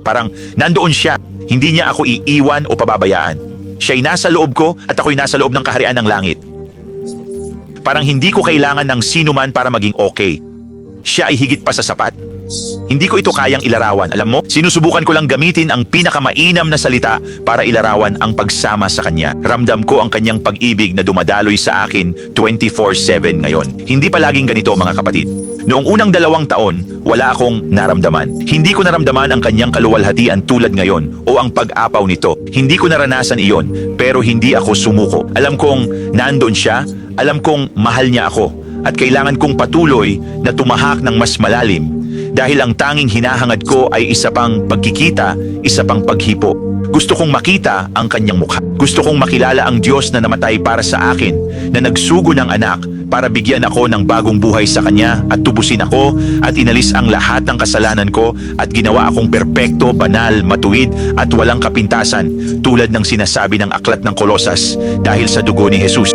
Parang nandoon siya. Hindi niya ako iiwan o pababayaan. Siya'y nasa loob ko at ako'y nasa loob ng kaharian ng langit. Parang hindi ko kailangan ng sinuman para maging okay. Siya ay higit pa sa sapat. Hindi ko ito kayang ilarawan. Alam mo, sinusubukan ko lang gamitin ang pinakamainam na salita para ilarawan ang pagsama sa kanya. Ramdam ko ang kanyang pag-ibig na dumadaloy sa akin 24/7 ngayon. Hindi palaging ganito, mga kapatid. Noong unang 2 taon, wala akong naramdaman. Hindi ko naramdaman ang kanyang kaluwalhatian tulad ngayon o ang pag-apaw nito. Hindi ko naranasan iyon, pero hindi ako sumuko. Alam kong nandun siya, alam kong mahal niya ako, at kailangan kong patuloy na tumahak ng mas malalim dahil ang tanging hinahangad ko ay isa pang pagkikita, isa pang paghipo. Gusto kong makita ang kanyang mukha. Gusto kong makilala ang Diyos na namatay para sa akin, na nagsugo ng anak para bigyan ako ng bagong buhay sa kanya at tubusin ako at inalis ang lahat ng kasalanan ko at ginawa akong perpekto, banal, matuwid at walang kapintasan tulad ng sinasabi ng aklat ng Kolosas dahil sa dugo ni Jesus.